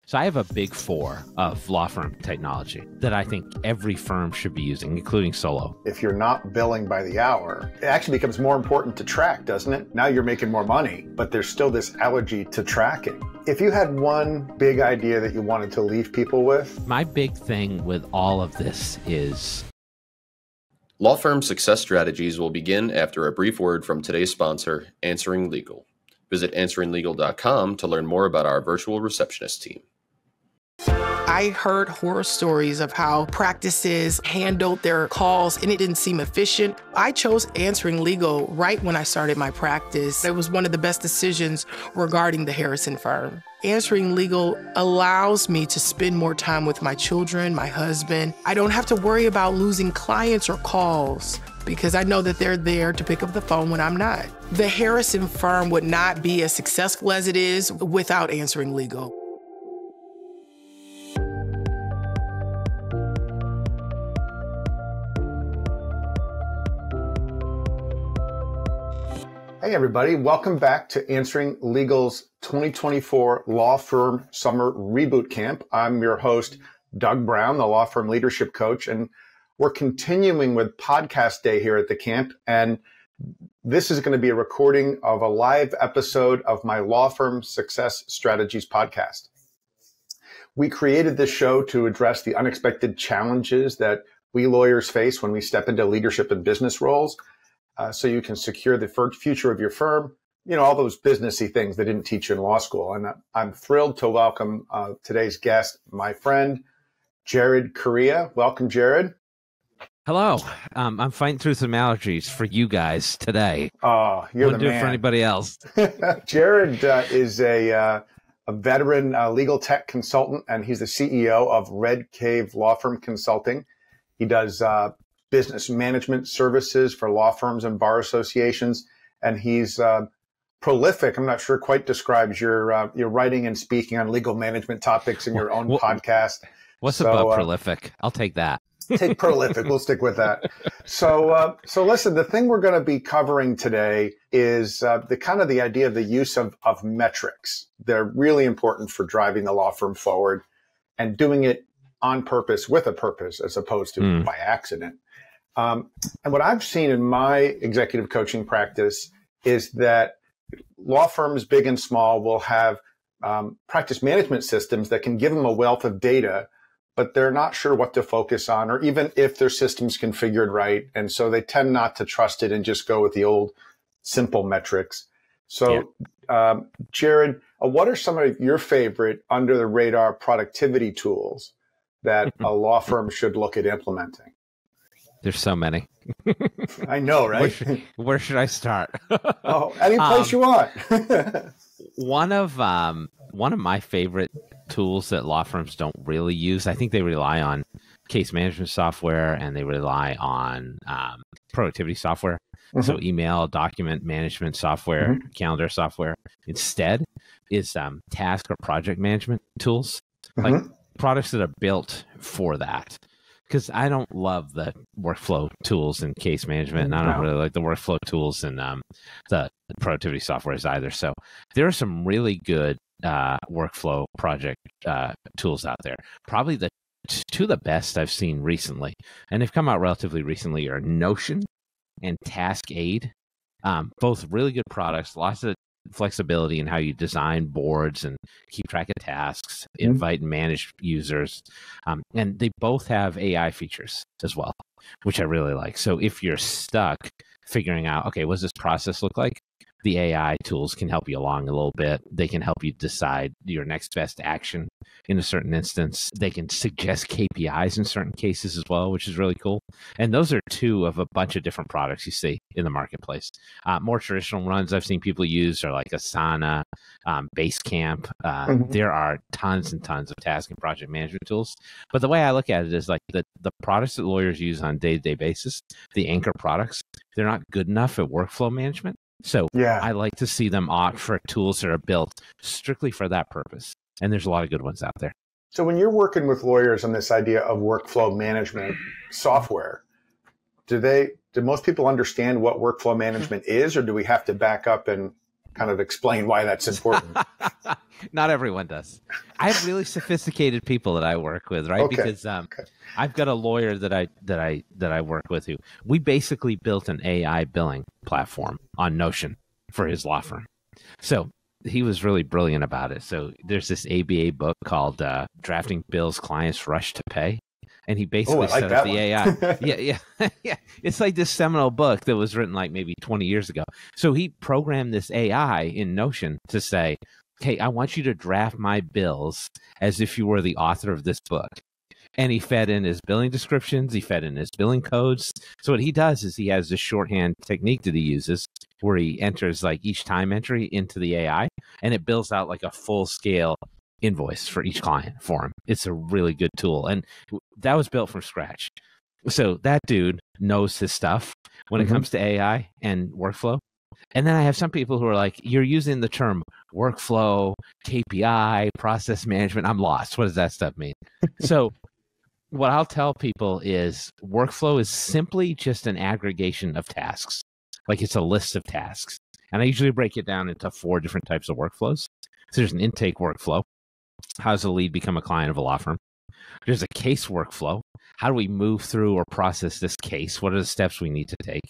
So I have a big four of law firm technology that I think every firm should be using, including solo. If you're not billing by the hour, it actually becomes more important to track, doesn't it? Now you're making more money, but there's still this allergy to tracking. If you had one big idea that you wanted to leave people with? My big thing with all of this is Law firm success strategies will begin after a brief word from today's sponsor, Answering Legal. Visit answeringlegal.com to learn more about our virtual receptionist team. I heard horror stories of how practices handled their calls and it didn't seem efficient. I chose Answering Legal right when I started my practice. It was one of the best decisions regarding the Harrison firm. Answering Legal allows me to spend more time with my children, my husband. I don't have to worry about losing clients or calls because I know that they're there to pick up the phone when I'm not. The Harrison firm would not be as successful as it is without Answering Legal. Hey everybody, welcome back to Answering Legal's 2024 Law Firm Summer Reboot Camp. I'm your host, Doug Brown, the Law Firm Leadership Coach, and we're continuing with Podcast Day here at the camp. And this is going to be a recording of a live episode of my Law Firm Success Strategies podcast. We created this show to address the unexpected challenges that we lawyers face when we step into leadership and business roles. So you can secure the future of your firm, all those businessy things they didn't teach you in law school. And I'm thrilled to welcome today's guest, my friend, Jared Correia. Welcome, Jared. hello. I'm fighting through some allergies for you guys today. Oh, you're Wouldn't the do man. it for anybody else. Jared is a veteran legal tech consultant, and he's the CEO of Red Cave Law Firm Consulting. He does business management services for law firms and bar associations, and he's prolific. I'm not sure quite describes your writing and speaking on legal management topics in your own podcast. What's above prolific? I'll take that. Take prolific. We'll stick with that. So listen, the thing we're going to be covering today is the idea of the use of metrics. They're really important for driving the law firm forward and doing it on purpose with a purpose as opposed to by accident. And what I've seen in my executive coaching practice is that law firms, big and small, will have practice management systems that can give them a wealth of data, but they're not sure what to focus on, or even if their system's configured right. And so they tend not to trust it and just go with the old simple metrics. So, Jared, what are some of your favorite under the radar productivity tools that a law firm should look at implementing? There's so many. I know, right? Where should I start? Any place you want. One of my favorite tools that law firms don't really use, I think they rely on case management software and they rely on productivity software. So email, document management software, calendar software. Instead is task or project management tools, like products that are built for that. Because I don't love the workflow tools in case management, and I don't really like the workflow tools in the productivity softwares either. So there are some really good workflow project tools out there. Probably the two of the best I've seen recently, and they've come out relatively recently, are Notion and TaskAid. Both really good products, lots of flexibility in how you design boards and keep track of tasks, invite and manage users. And they both have AI features as well, which I really like. So if you're stuck figuring out, okay, what does this process look like? The AI tools can help you along a little bit. They can help you decide your next best action in a certain instance. They can suggest KPIs in certain cases as well, which is really cool. And those are two of a bunch of different products you see in the marketplace. More traditional ones I've seen people use are like Asana, Basecamp. There are tons and tons of task and project management tools. But the way I look at it is like the products that lawyers use on a day-to-day basis, the anchor products, they're not good enough at workflow management. So I like to see them opt for tools that are built strictly for that purpose. And there's a lot of good ones out there. So when you're working with lawyers on this idea of workflow management software, do most people understand what workflow management is, or do we have to back up and kind of explain why that's important. Not everyone does. I have really sophisticated people that I work with, right? Okay. Because I've got a lawyer that I work with who we basically built an AI billing platform on Notion for his law firm. So he was really brilliant about it. So there's this ABA book called Drafting Bills Clients Rush to Pay. And he basically set up the AI. Yeah. It's like this seminal book that was written like maybe 20 years ago. So he programmed this AI in Notion to say, hey, I want you to draft my bills as if you were the author of this book. And he fed in his billing descriptions. He fed in his billing codes. So what he does is he has this shorthand technique that he uses where he enters like each time entry into the AI, and it builds out like a full scale invoice for each client for him. It's a really good tool. And that was built from scratch. So that dude knows his stuff when it comes to AI and workflow. And then I have some people who are like, you're using the term workflow, KPI, process management. I'm lost. What does that stuff mean? So what I'll tell people is workflow is simply just an aggregation of tasks. Like it's a list of tasks. And I usually break it down into 4 different types of workflows. So there's an intake workflow. How does a lead become a client of a law firm? There's a case workflow. How do we move through or process this case? What are the steps we need to take?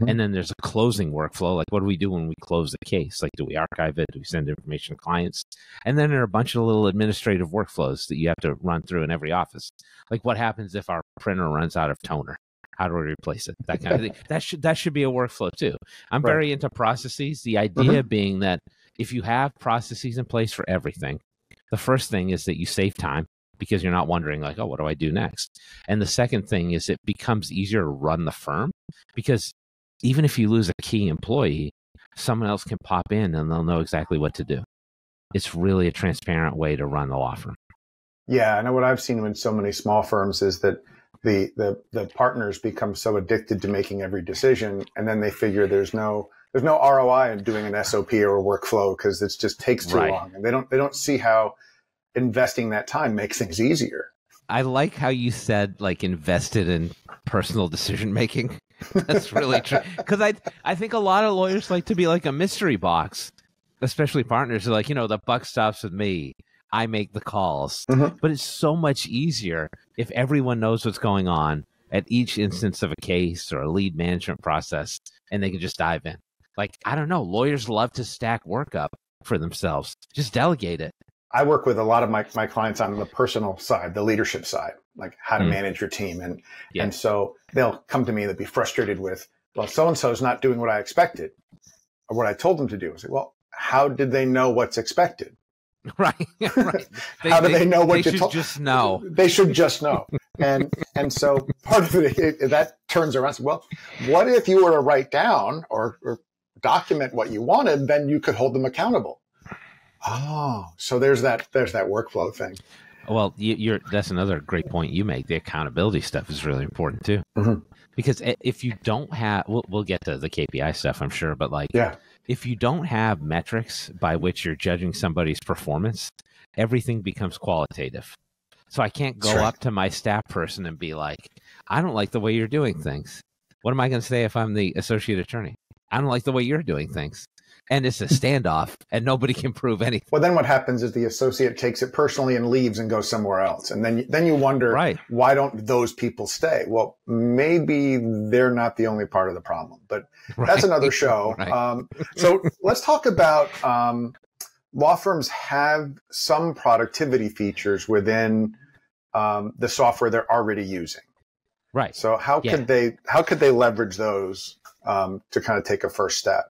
And then there's a closing workflow. Like, what do we do when we close the case? Like, do we archive it? Do we send information to clients? And then there are a bunch of little administrative workflows that you have to run through in every office. Like, what happens if our printer runs out of toner? How do we replace it? That kind of thing. That should be a workflow too. I'm very into processes. The idea being that if you have processes in place for everything, the first thing is that you save time because you're not wondering like, oh, what do I do next? And the second thing is it becomes easier to run the firm because even if you lose a key employee, someone else can pop in and they'll know exactly what to do. It's really a transparent way to run the law firm. Yeah, I know what I've seen in so many small firms is that the partners become so addicted to making every decision, and then they figure there's no ROI in doing an SOP or a workflow because it just takes too long, and they don't see how investing that time makes things easier. I like how you said like invested in personal decision making. That's really true. Because I think a lot of lawyers like to be like a mystery box, especially partners are like, the buck stops with me. I make the calls. But it's so much easier if everyone knows what's going on at each instance of a case or a lead management process, and they can just dive in. Like, I don't know, lawyers love to stack work up for themselves. Just delegate it. I work with a lot of my clients on the personal side, the leadership side, like how to manage your team. And so they'll come to me and be frustrated with, well, so-and-so is not doing what I expected or what I told them to do. I say, well, how did they know what's expected? Right. How do they know what you told? They should just know. They should just know. And so part of it, that turns around. Well, what if you were to write down or document what you wanted, then you could hold them accountable. Oh, so there's that workflow thing. Well, that's another great point you make. The accountability stuff is really important too. Because if you don't have, we'll get to the KPI stuff, I'm sure, but if you don't have metrics by which you're judging somebody's performance, everything becomes qualitative. So I can't go up to my staff person and be like, I don't like the way you're doing things. What am I going to say if I'm the associate attorney? I don't like the way you're doing things. And it's a standoff and nobody can prove anything. Well, then what happens is the associate takes it personally and leaves and goes somewhere else. And then you wonder, why don't those people stay? Well, maybe they're not the only part of the problem, but that's another show. So let's talk about law firms have some productivity features within the software they're already using. Right. So how could they leverage those to kind of take a first step?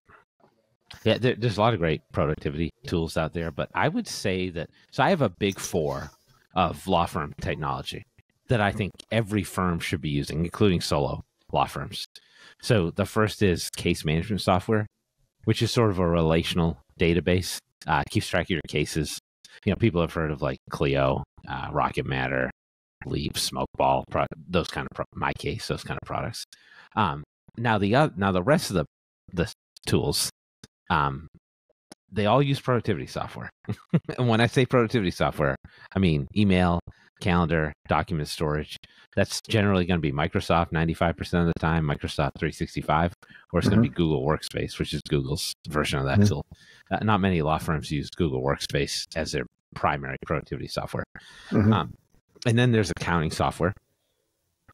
Yeah, there's a lot of great productivity tools out there, but I would say that, so I have a big 4 of law firm technology that I think every firm should be using, including solo law firms. So the first is case management software, which is sort of a relational database. Keeps track of your cases. People have heard of like Clio, Rocket Matter, Leap, Smokeball, those kind of my case, those kind of products. Now the rest of the tools, they all use productivity software. And when I say productivity software, I mean email, calendar, document storage. That's generally going to be Microsoft 95% of the time, Microsoft 365, or it's going to be Google Workspace, which is Google's version of that tool. Not many law firms use Google Workspace as their primary productivity software. And then there's accounting software.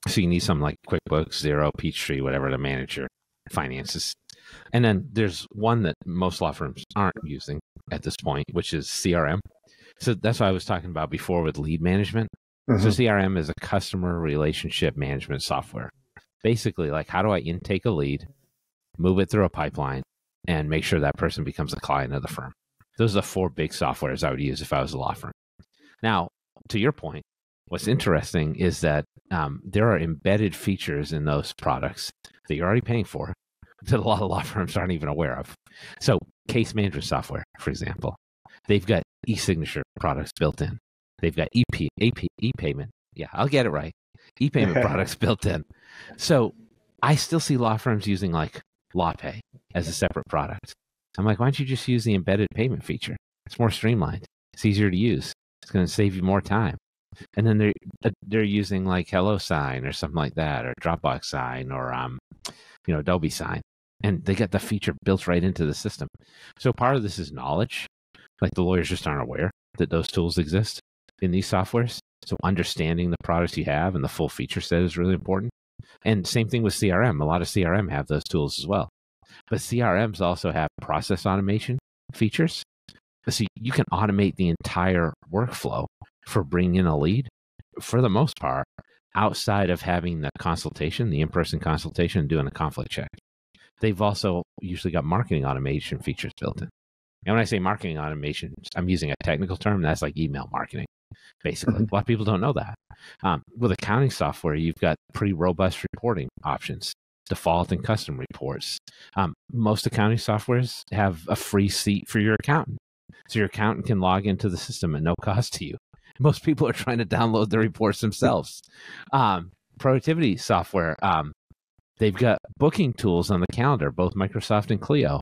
So you need something like QuickBooks, Xero, Peachtree, whatever, to manage your finances. And then there's one that most law firms aren't using at this point, which is CRM. So that's what I was talking about before with lead management. So CRM is a customer relationship management software. Basically, like, how do I intake a lead, move it through a pipeline, and make sure that person becomes a client of the firm? Those are the 4 big softwares I would use if I was a law firm. Now, to your point, what's interesting is that there are embedded features in those products that you're already paying for that a lot of law firms aren't even aware of. So case management software, for example, they've got e-signature products built in. They've got e-payment. Yeah, I'll get it right. E-payment products built in. So I still see law firms using like LawPay as a separate product. I'm like, why don't you just use the embedded payment feature? It's more streamlined. It's easier to use. It's going to save you more time. And then they're using like HelloSign or something like that, or Dropbox Sign, or Adobe Sign, and they get the feature built right into the system. So part of this is knowledge. Like, the lawyers just aren't aware that those tools exist in these softwares. So understanding the products you have and the full feature set is really important. And same thing with CRM. A lot of CRM have those tools as well. But CRMs also have process automation features. So you can automate the entire workflow for bringing in a lead, for the most part, outside of having the consultation, the in-person consultation, and doing a conflict check. They've also usually got marketing automation features built in. And when I say marketing automation, I'm using a technical term. That's like email marketing, basically. A lot of people don't know that. With accounting software, you've got pretty robust reporting options, default and custom reports. Most accounting softwares have a free seat for your accountant. So your accountant can log into the system at no cost to you. Most people are trying to download the reports themselves. Productivity software, they've got booking tools on the calendar, both Microsoft and Clio.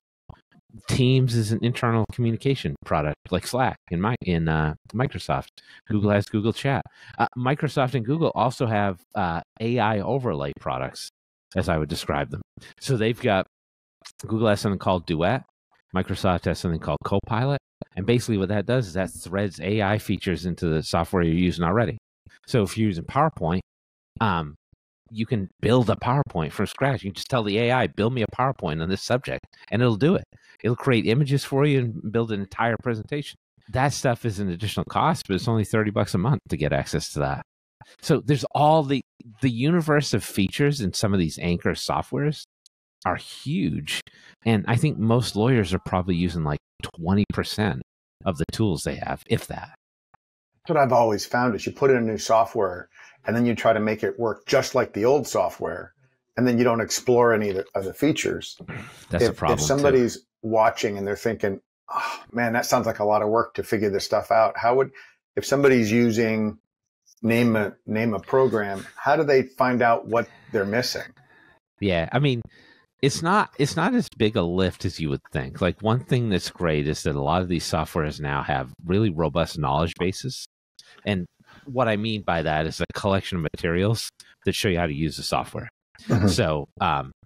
Teams is an internal communication product like Slack in Microsoft. Google has Google Chat. Microsoft and Google also have AI overlay products, as I would describe them. So they've got, Google has something called Duet. Microsoft has something called Copilot. And basically what that does is that threads AI features into the software you're using already. So if you're using PowerPoint, you can build a PowerPoint from scratch. You can just tell the AI, build me a PowerPoint on this subject, and it'll do it. It'll create images for you and build an entire presentation. That stuff is an additional cost, but it's only $30 a month to get access to that. So there's all the universe of features in some of these anchor softwares are huge. And I think most lawyers are probably using like 20% of the tools they have, if that. What I've always found is you put in a new software and then you try to make it work just like the old software, and then you don't explore any of the features. That's a problem. If somebody's watching and they're thinking, oh, man, that sounds like a lot of work to figure this stuff out. If somebody's using name a program, how do they find out what they're missing? Yeah, I mean, it's not as big a lift as you would think. Like, one thing that's great is that a lot of these softwares now have really robust knowledge bases. And what I mean by that is a collection of materials that show you how to use the software. So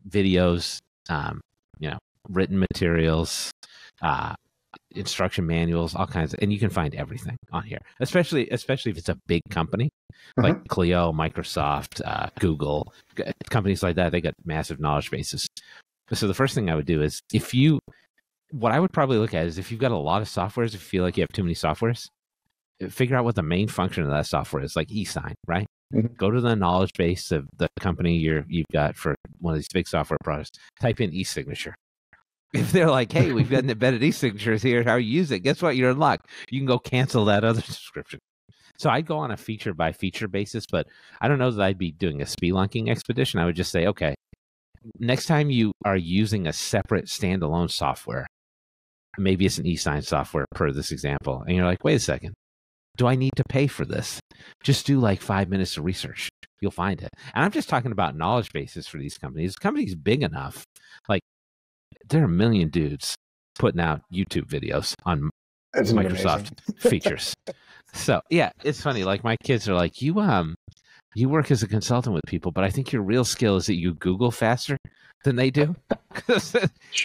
videos, written materials, instruction manuals, all kinds of, and you can find everything on here, especially if it's a big company like Clio, Microsoft, Google, companies like that. They got massive knowledge bases. So the first thing I would do is, what I would probably look at is, if you've got a lot of softwares, if you feel like you have too many softwares, figure out what the main function of that software is, like e-sign, right? Go to the knowledge base of the company you've got for one of these big software products. Type in e-signature. If they're like, hey, we've got an embedded e-signatures here, how you use it, guess what? You're in luck. You can go cancel that other subscription. So I'd go on a feature by feature basis, but I don't know that I'd be doing a spelunking expedition. I would just say, okay, next time you are using a separate standalone software, maybe it's an e-sign software per this example, and you're like, wait a second, do I need to pay for this? Just do like 5 minutes of research. You'll find it. And I'm just talking about knowledge bases for these companies. The company's big enough. Like, there are a million dudes putting out YouTube videos on Microsoft features. So yeah, it's funny. Like my kids are like, you work as a consultant with people, but I think your real skill is that you Google faster than they do. Because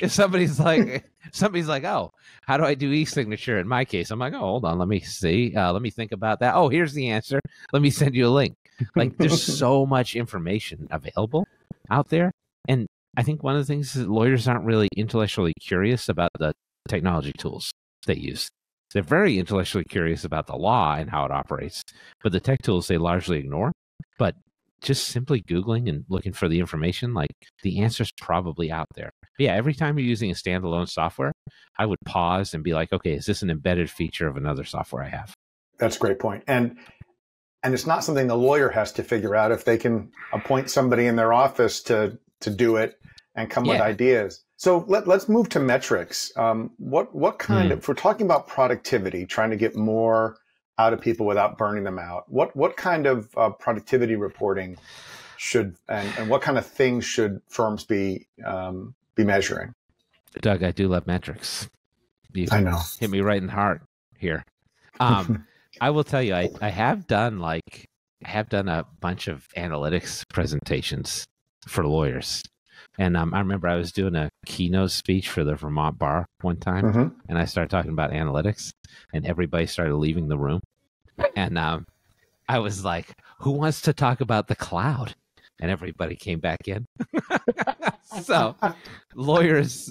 if somebody's like, oh, how do I do e-signature? In my case, I'm like, oh, hold on, let me see. Let me think about that. Oh, here's the answer. Let me send you a link. Like there's so much information available out there. And I think one of the things is that lawyers aren't really intellectually curious about the technology tools they use. They're very intellectually curious about the law and how it operates, but the tech tools they largely ignore. But just simply Googling and looking for the information, like the answer's probably out there. But yeah, every time you're using a standalone software, I would pause and be like, okay, is this an embedded feature of another software I have? That's a great point. And it's not something the lawyer has to figure out. If they can appoint somebody in their office to do it and come with ideas. So let's move to metrics. What kind of, if we're talking about productivity, trying to get more out of people without burning them out, what kind of productivity reporting should and what kind of things should firms be measuring? Doug, I do love metrics. I know. Hit me right in the heart here. I will tell you, I have done a bunch of analytics presentations for lawyers. And I remember I was doing a keynote speech for the Vermont Bar one time, and I started talking about analytics, and everybody started leaving the room. And I was like, who wants to talk about the cloud? And everybody came back in. So lawyers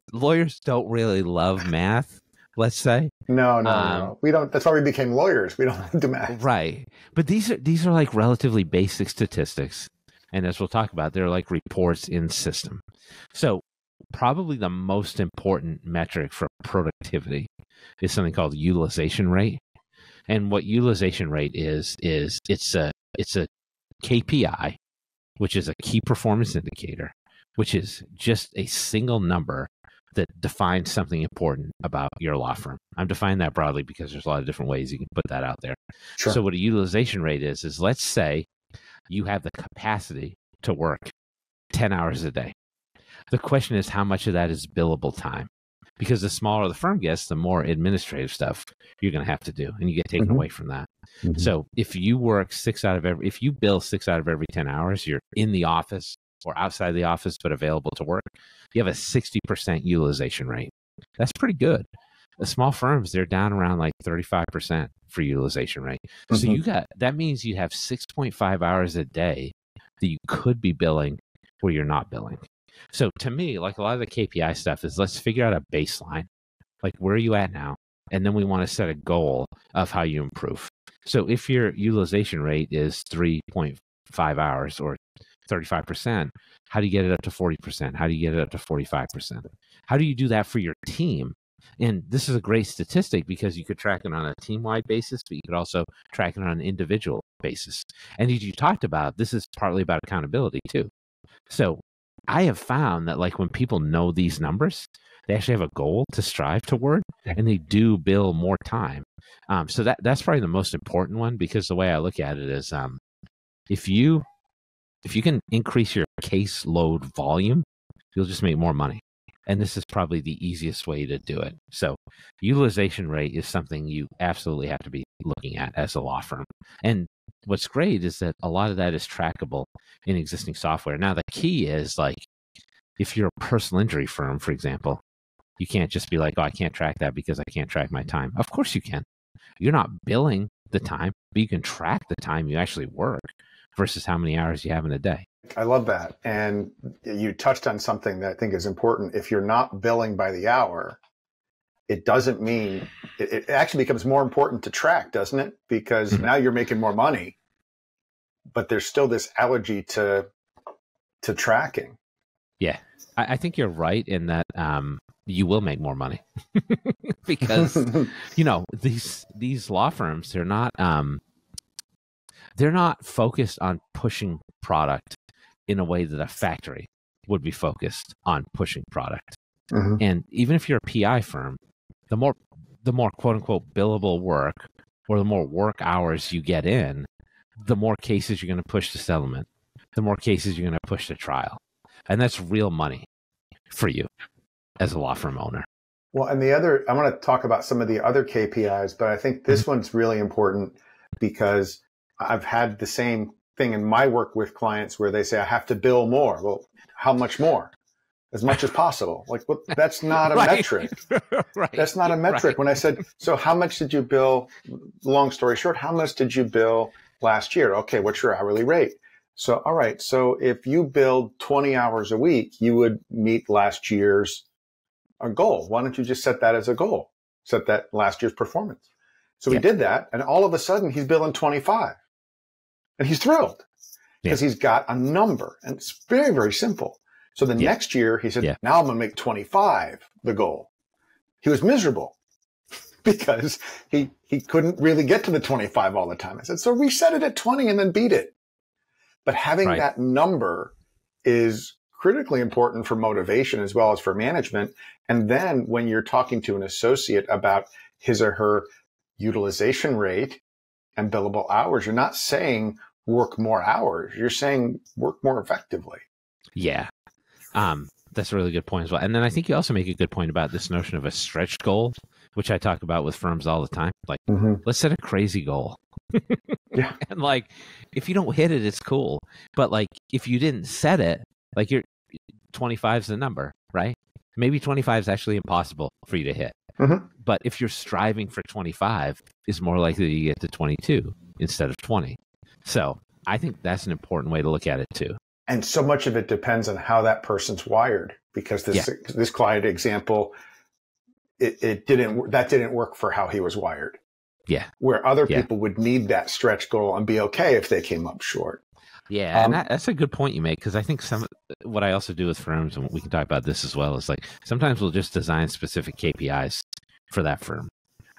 don't really love math, let's say. No. We don't. That's why we became lawyers. We don't do math. Right. But these are like relatively basic statistics. And as we'll talk about, they're like reports in system. So probably the most important metric for productivity is something called utilization rate. And what utilization rate is it's a KPI, which is a key performance indicator, which is just a single number that defines something important about your law firm. I'm defining that broadly because there's a lot of different ways you can put that out there. Sure. So what a utilization rate is let's say you have the capacity to work 10 hours a day. The question is how much of that is billable time? Because the smaller the firm gets, the more administrative stuff you're going to have to do, and you get taken away from that. So if you work if you bill 6 out of every 10 hours, you're in the office or outside the office, but available to work, you have a 60% utilization rate. That's pretty good. The small firms, they're down around like 35% for utilization rate. So that means you have 6.5 hours a day that you could be billing where you're not billing. So to me, like a lot of the KPI stuff is let's figure out a baseline. Like where are you at now? And then we want to set a goal of how you improve. So if your utilization rate is 3.5 hours or 35%, how do you get it up to 40%? How do you get it up to 45%? How do you do that for your team? And this is a great statistic because you could track it on a team-wide basis, but you could also track it on an individual basis. And as you talked about, this is partly about accountability too. So I have found that like when people know these numbers, they actually have a goal to strive toward, and they do bill more time. So that's probably the most important one, because the way I look at it is if you can increase your caseload volume, you'll just make more money. And this is probably the easiest way to do it. So utilization rate is something you absolutely have to be looking at as a law firm. And what's great is that a lot of that is trackable in existing software. Now, the key is like, if you're a personal injury firm, for example, you can't just be like, oh, I can't track that because I can't track my time. Of course you can. You're not billing the time, but you can track the time you actually work versus how many hours you have in a day. I love that. And you touched on something that I think is important. If you're not billing by the hour, it doesn't mean it actually becomes more important to track, doesn't it? Because now you're making more money, but there's still this allergy to tracking. Yeah, I think you're right in that you will make more money because, these law firms, they're not focused on pushing product in a way that a factory would be focused on pushing product. And even if you're a PI firm, the more quote unquote billable work, or the more work hours you get in, the more cases you're going to push to settlement, the more cases you're going to push to trial. And that's real money for you as a law firm owner. Well, and I want to talk about some of the other KPIs, but I think this one's really important because I've had the same thing in my work with clients where they say, I have to bill more. Well, how much more? As much as possible. Like, well, that's not a metric. Right. That's not a metric. Right. When I said, so how much did you bill? Long story short, how much did you bill last year? Okay, what's your hourly rate? So, all right. So if you billed 20 hours a week, you would meet last year's goal. Why don't you just set that as a goal? Set that last year's performance. So we did that. And all of a sudden he's billing 25 and he's thrilled because he's got a number, and it's very, very simple. So the next year he said, now I'm going to make 25 the goal. He was miserable because he couldn't really get to the 25 all the time. I said, so reset it at 20 and then beat it. But having that number is critically important for motivation as well as for management. And then when you're talking to an associate about his or her utilization rate and billable hours, you're not saying work more hours. You're saying work more effectively. Yeah. That's a really good point as well. And then I think you also make a good point about this notion of a stretch goal, which I talk about with firms all the time. Like, let's set a crazy goal. And like, if you don't hit it, it's cool. But like, if you didn't set it, like 25 is the number, right? Maybe 25 is actually impossible for you to hit. But if you're striving for 25, it's more likely you get to 22 instead of 20. So I think that's an important way to look at it too. And so much of it depends on how that person's wired, because this client example, that didn't work for how he was wired. Yeah. Where other people would need that stretch goal and be okay if they came up short. Yeah, and that's a good point you make, because I think what I also do with firms, and we can talk about this as well, is like sometimes we'll just design specific KPIs for that firm.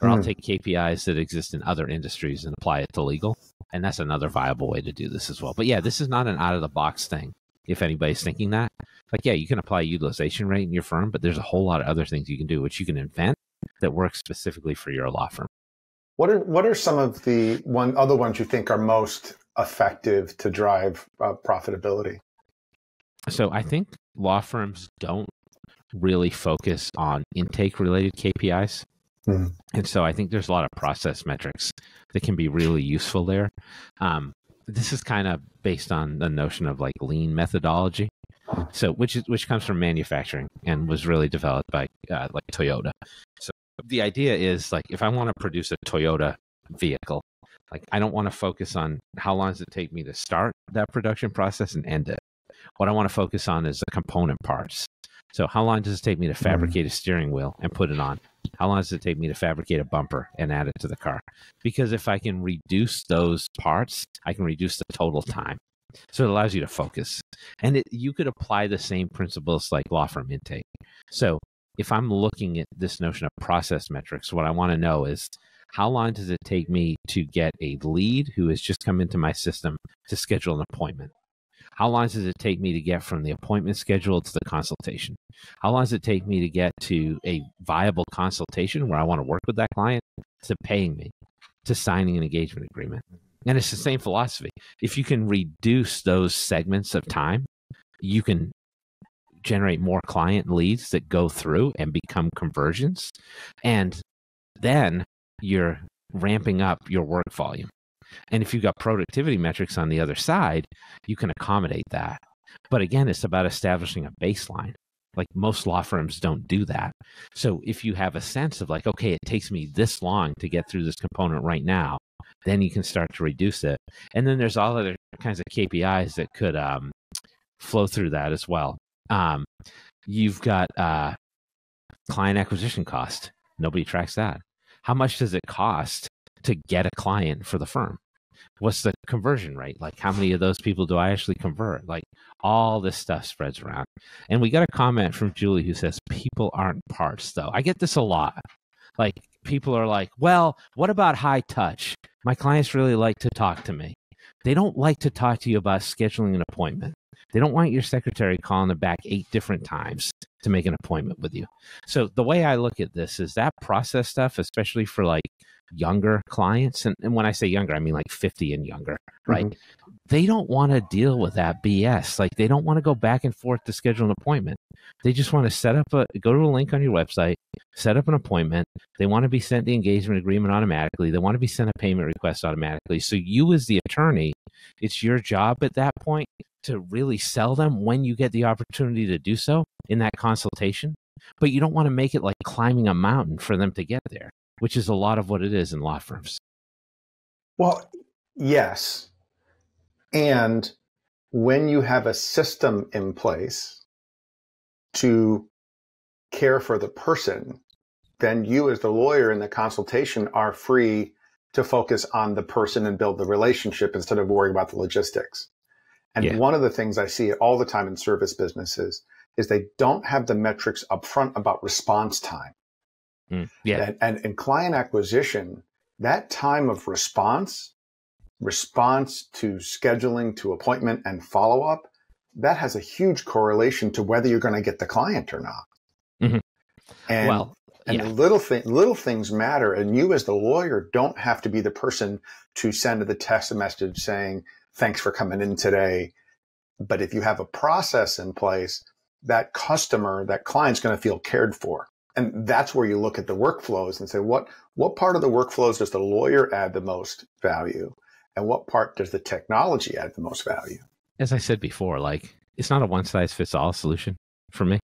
Or I'll take KPIs that exist in other industries and apply it to legal. And that's another viable way to do this as well. But yeah, this is not an out-of-the-box thing, if anybody's thinking that. Like, yeah, you can apply utilization rate in your firm, but there's a whole lot of other things you can do, which you can invent that work specifically for your law firm. What are some of the other ones you think are most effective to drive profitability? So I think law firms don't really focus on intake-related KPIs. And so I think there's a lot of process metrics that can be really useful there. This is kind of based on the notion of like lean methodology. So which comes from manufacturing and was really developed by like Toyota. So the idea is like, if I want to produce a Toyota vehicle, like I don't want to focus on how long does it take me to start that production process and end it. What I want to focus on is the component parts. So how long does it take me to fabricate a steering wheel and put it on? How long does it take me to fabricate a bumper and add it to the car? Because if I can reduce those parts, I can reduce the total time. So it allows you to focus. And you could apply the same principles like law firm intake. So if I'm looking at this notion of process metrics, what I want to know is, how long does it take me to get a lead who has just come into my system to schedule an appointment? How long does it take me to get from the appointment schedule to the consultation? How long does it take me to get to a viable consultation where I want to work with that client, to paying me, to signing an engagement agreement? And it's the same philosophy. If you can reduce those segments of time, you can generate more client leads that go through and become conversions. And then you're ramping up your work volume. And if you've got productivity metrics on the other side, you can accommodate that. But again, it's about establishing a baseline. Like most law firms don't do that. So if you have a sense of like, okay, it takes me this long to get through this component right now, then you can start to reduce it. And then there's all other kinds of KPIs that could flow through that as well. You've got client acquisition cost. Nobody tracks that. How much does it cost to get a client for the firm? What's the conversion rate? Like, how many of those people do I actually convert? Like, all this stuff spreads around. And we got a comment from Julie who says, people aren't parts, though. I get this a lot. Like, people are like, well, what about high touch? My clients really like to talk to me. They don't like to talk to you about scheduling an appointment. They don't want your secretary calling them back 8 different times to make an appointment with you. So the way I look at this is that process stuff, especially for like younger clients, and when I say younger, I mean like 50 and younger, right? Mm-hmm. They don't want to deal with that BS. Like they don't want to go back and forth to schedule an appointment. They just want to go to a link on your website, set up an appointment. They want to be sent the engagement agreement automatically. They want to be sent a payment request automatically. So you as the attorney, it's your job at that point to really sell them when you get the opportunity to do so in that consultation. But you don't want to make it like climbing a mountain for them to get there, which is a lot of what it is in law firms. Well, yes. And when you have a system in place to care for the person, then you as the lawyer in the consultation are free to focus on the person and build the relationship instead of worrying about the logistics. And one of the things I see all the time in service businesses is they don't have the metrics upfront about response time. And in client acquisition, that time of response to scheduling, to appointment and follow-up, that has a huge correlation to whether you're going to get the client or not. Mm-hmm. And little things matter. And you as the lawyer don't have to be the person to send the text message saying, thanks for coming in today. But if you have a process in place, that client's going to feel cared for. And that's where you look at the workflows and say, what part of the workflows does the lawyer add the most value? And what part does the technology add the most value? As I said before, like it's not a one-size-fits-all solution for me.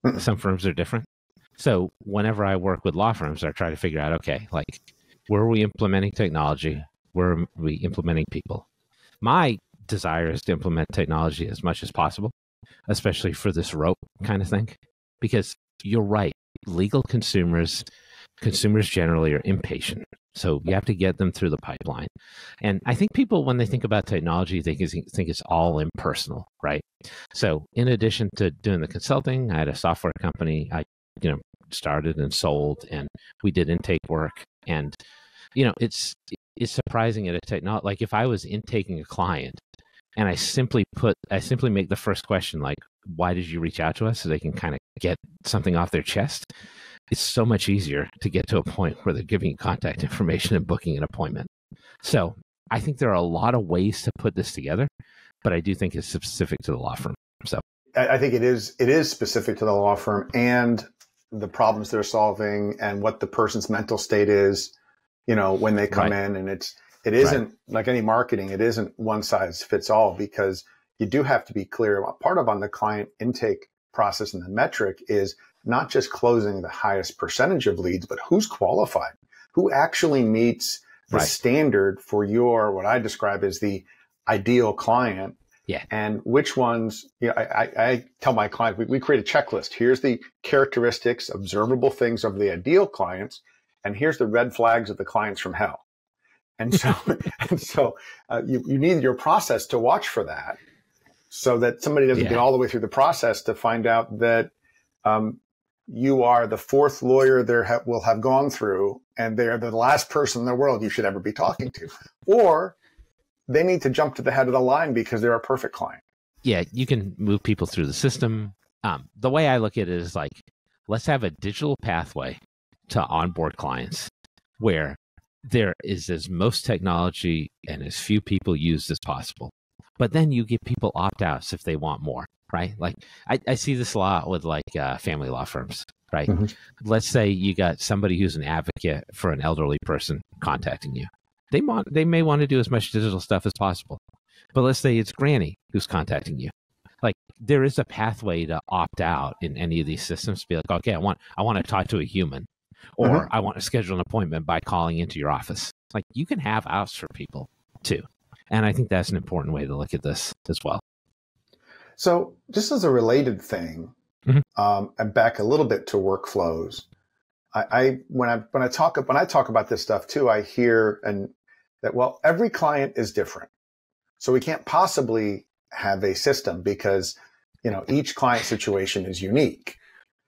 Mm-hmm. Some firms are different. So whenever I work with law firms, I try to figure out, okay, like where are we implementing technology? Where are we implementing people? My desire is to implement technology as much as possible, especially for this rope kind of thing, because you're right. Legal consumers generally are impatient. So you have to get them through the pipeline. And I think people, when they think about technology, they think it's all impersonal, right? So in addition to doing the consulting, I had a software company I started and sold, and we did intake work. And, it's surprising at a technology. Like if I was intaking a client and I simply make the first question, like, why did you reach out to us? So they can kind of get something off their chest. It's so much easier to get to a point where they're giving you contact information and booking an appointment. So I think there are a lot of ways to put this together, but I do think it's specific to the law firm. So I think it is specific to the law firm and the problems they're solving and what the person's mental state is, when they come in. And it isn't like any marketing. It isn't one size fits all, because you do have to be clear. Part of on the client intake process and the metric is not just closing the highest percentage of leads, but who's qualified, who actually meets the standard for your, what I describe as the ideal client. Yeah. And which ones, I tell my clients, we create a checklist. Here's the characteristics, observable things of the ideal clients. And here's the red flags of the clients from hell. And so, you need your process to watch for that, so that somebody doesn't get all the way through the process to find out that, you are the fourth lawyer will have gone through, and they're the last person in the world you should ever be talking to. Or they need to jump to the head of the line because they're a perfect client. Yeah, you can move people through the system. The way I look at it is like, let's have a digital pathway to onboard clients where there is as most technology and as few people used as possible. But then you give people opt-outs if they want more. Right? Like I see this a lot with like family law firms, right? Mm-hmm. Let's say you got somebody who's an advocate for an elderly person contacting you. They may want to do as much digital stuff as possible. But let's say it's Granny who's contacting you. Like there is a pathway to opt out in any of these systems to be like, okay, I want to talk to a human, or I want to schedule an appointment by calling into your office. Like you can have outs for people too. And I think that's an important way to look at this as well. So just as a related thing, and back a little bit to workflows, when I talk about this stuff too, I hear that every client is different, so we can't possibly have a system because each client situation is unique.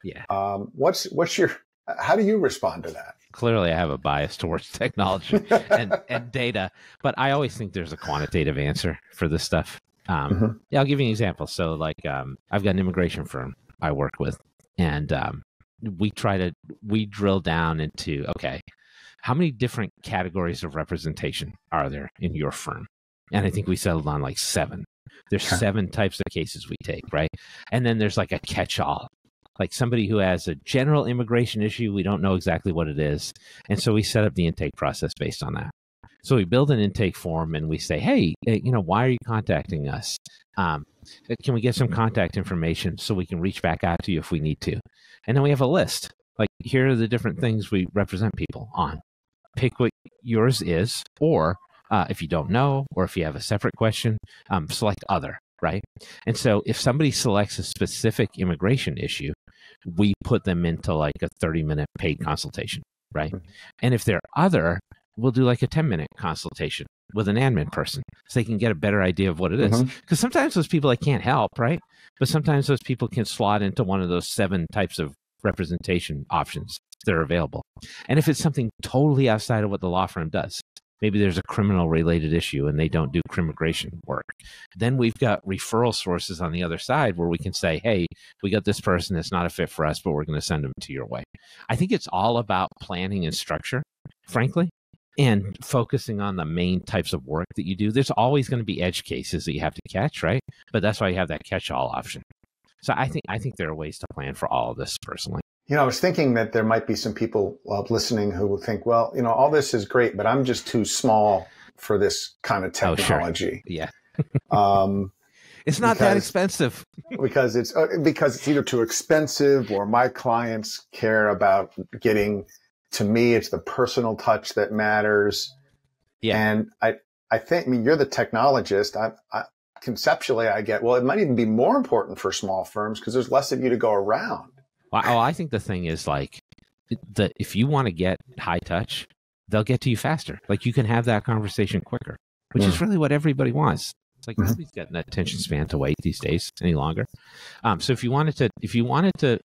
Yeah. How do you respond to that? Clearly, I have a bias towards technology and data, but I always think there's a quantitative answer for this stuff. I'll give you an example. So like, I've got an immigration firm I work with, And we drill down into, okay, how many different categories of representation are there in your firm? And I think we settled on like 7. There's 7 types of cases we take, right? And then there's like a catch-all, like somebody who has a general immigration issue. We don't know exactly what it is. And so we set up the intake process based on that. So we build an intake form and we say, hey, why are you contacting us? Can we get some contact information so we can reach back out to you if we need to? And then we have a list. Like, here are the different things we represent people on. Pick what yours is, or if you don't know, or if you have a separate question, select other, right? And so if somebody selects a specific immigration issue, we put them into like a 30-minute paid consultation, right? And if they're other, we'll do like a 10-minute consultation with an admin person so they can get a better idea of what it is. Because sometimes those people, I can't help, right? But sometimes those people can slot into one of those 7 types of representation options that are available. And if it's something totally outside of what the law firm does, maybe there's a criminal related issue and they don't do crimmigration work, then we've got referral sources on the other side where we can say, hey, we got this person that's not a fit for us, but we're going to send them to your way. I think it's all about planning and structure, frankly, and focusing on the main types of work that you do. There's always going to be edge cases that you have to catch, right? But that's why you have that catch-all option. So I think there are ways to plan for all of this personally. I was thinking that there might be some people listening who will think, well, all this is great, but I'm just too small for this kind of technology. Oh, sure. Yeah. It's not that expensive. because it's either too expensive or my clients care about getting, to me, it's the personal touch that matters. Yeah. And I think, you're the technologist. Conceptually, I get, well, it might even be more important for small firms because there's less of you to go around. Well, I think the thing is, like, if you want to get high touch, they'll get to you faster. Like, you can have that conversation quicker, which is really what everybody wants. It's like nobody's got an attention span to wait these days any longer. So if you wanted to